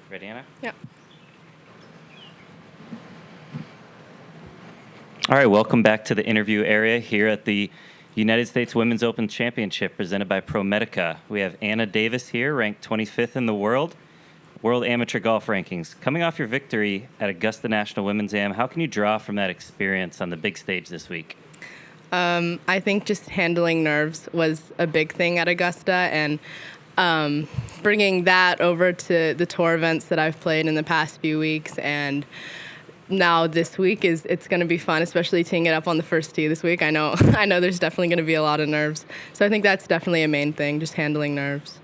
Ready, Anna? Yeah. All right, welcome back to the interview area here at the United States Women's Open Championship presented by ProMedica. We have Anna Davis here, ranked 25th in the world amateur golf rankings. Coming off your victory at Augusta National Women's Am, how can you draw from that experience on the big stage this week? I think just handling nerves was a big thing at Augusta, and bringing that over to the tour events that I've played in the past few weeks, and now this week it's going to be fun, especially teeing it up on the first tee this week. I know there's definitely going to be a lot of nerves, so I think that's definitely a main thing, just handling nerves.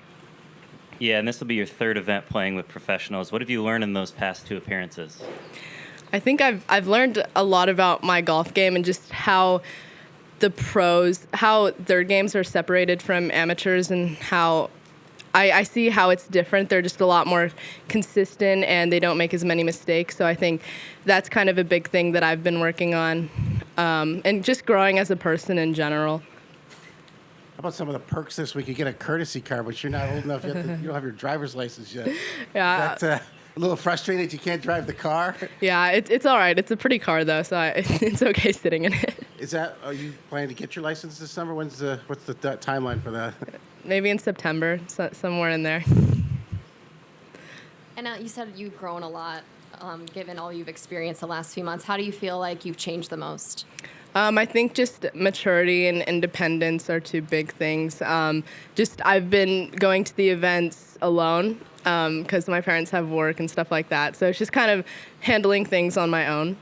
Yeah, and this will be your third event playing with professionals. What have you learned in those past two appearances? I think I've learned a lot about my golf game and just how the pros, how their games are separated from amateurs, and how I see how it's different. They're just a lot more consistent and they don't make as many mistakes. So I think that's kind of a big thing that I've been working on, and just growing as a person in general. How about some of the perks this week? You get a courtesy car, but you're not old enough yet. You don't have your driver's license yet. Yeah. That's a little frustrating that you can't drive the car. Yeah, it's all right. It's a pretty car though, so it's okay sitting in it. Are you planning to get your license this summer? What's the timeline for that? Maybe in September, somewhere in there. And you said you've grown a lot, given all you've experienced the last few months. How do you feel like you've changed the most? I think just maturity and independence are two big things. I've been going to the events alone because my parents have work and stuff like that. So it's just kind of handling things on my own.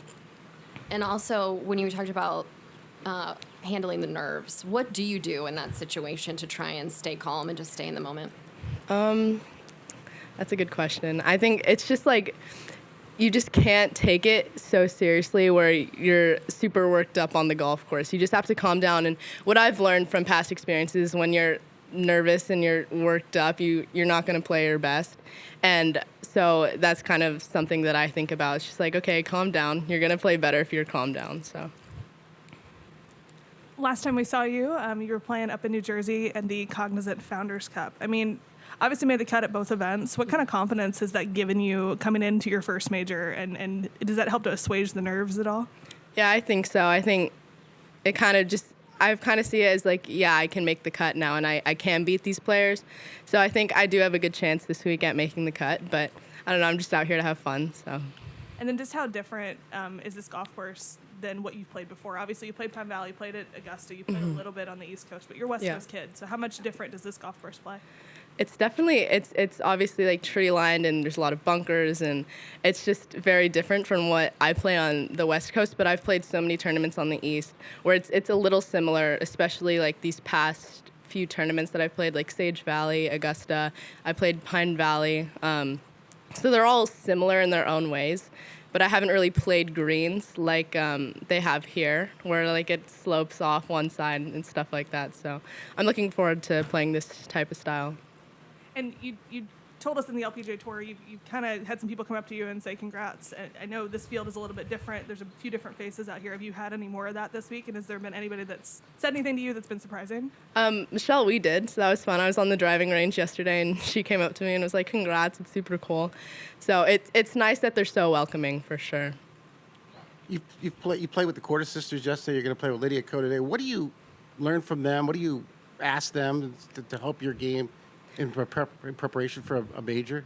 And also, when you talked about handling the nerves, what do you do in that situation to try and stay calm and just stay in the moment? That's a good question. I think it's just like you just can't take it so seriously where you're super worked up on the golf course. You just have to calm down. And what I've learned from past experiences, when you're nervous and you're worked up, you're not going to play your best. And so that's kind of something that I think about. It's just like, okay, calm down. You're going to play better if you're calm down. So. Last time we saw you, you were playing up in New Jersey in the Cognizant Founders Cup. I mean, obviously made the cut at both events. What kind of confidence has that given you coming into your first major, and does that help to assuage the nerves at all? Yeah, I think so. I think it kind of just, I kind of see it as like, yeah, I can make the cut now, and I can beat these players. So I think I do have a good chance this week at making the cut, but I don't know, I'm just out here to have fun. So. And then just how different is this golf course than what you've played before? Obviously, you played Pine Valley, you played at Augusta, you played a little bit on the East Coast, but you're West Coast kid. So how much different does this golf course play? It's definitely, it's obviously like tree lined and there's a lot of bunkers, and it's just very different from what I play on the West Coast, but I've played so many tournaments on the East where it's a little similar, especially like these past few tournaments that I've played, like Sage Valley, Augusta, I played Pine Valley. So they're all similar in their own ways, but I haven't really played greens like they have here, where like it slopes off one side and stuff like that. So I'm looking forward to playing this type of style. And you told us in the LPGA Tour, you kind of had some people come up to you and say congrats. And I know this field is a little bit different. There's a few different faces out here. Have you had any more of that this week? And has there been anybody that's said anything to you that's been surprising? Michelle, we did, so that was fun. I was on the driving range yesterday, and she came up to me and was like, congrats, it's super cool. So it's nice that they're so welcoming, for sure. You played with the Cordes sisters yesterday. You're going to play with Lydia Ko today. What do you learn from them? What do you ask them to help your game in preparation for a major?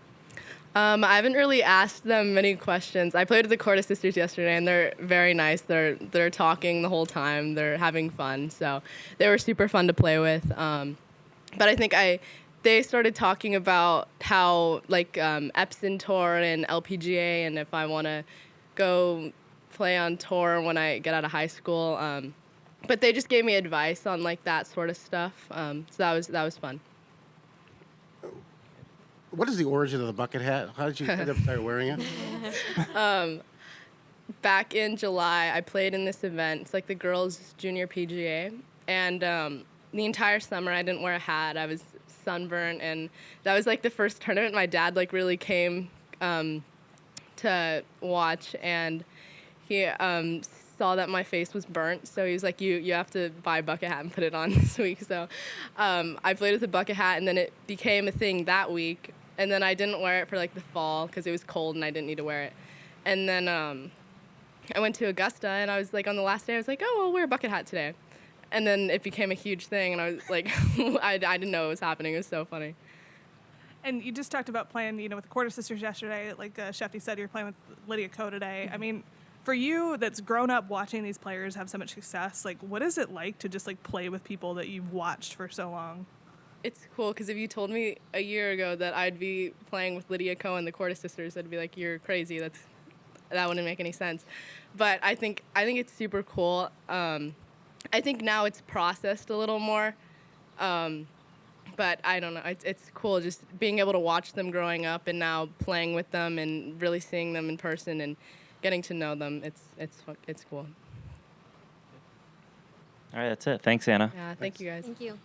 I haven't really asked them many questions. I played with the Cordes sisters yesterday, and they're very nice. They're talking the whole time. They're having fun. So they were super fun to play with. But I think they started talking about how like Epson Tour and LPGA, and if I want to go play on tour when I get out of high school. But they just gave me advice on like that sort of stuff. So that was fun. What is the origin of the bucket hat? How did you end up start wearing it? Back in July, I played in this event. It's like the girls' junior PGA. And the entire summer, I didn't wear a hat. I was sunburned. And that was like the first tournament my dad like really came to watch. And he saw that my face was burnt. So he was like, you have to buy a bucket hat and put it on this week. So I played with a bucket hat. And then it became a thing that week. And then I didn't wear it for like the fall because it was cold and I didn't need to wear it. And then I went to Augusta and I was like, on the last day, I was like, oh, I'll wear a bucket hat today. And then it became a huge thing and I was like, I didn't know it was happening. It was so funny. And you just talked about playing, with the Quarter Sisters yesterday. Like Shefty said, you're playing with Lydia Ko today. I mean, for you that's grown up watching these players have so much success, like what is it like to just like play with people that you've watched for so long? It's cool because if you told me a year ago that I'd be playing with Lydia Ko and the Quarter Sisters, I'd be like, you're crazy. That wouldn't make any sense. But I think it's super cool. I think now it's processed a little more. But I don't know. It's cool just being able to watch them growing up and now playing with them and really seeing them in person and getting to know them. It's cool. All right, that's it. Thanks, Anna. Yeah, thank you guys. Thank you.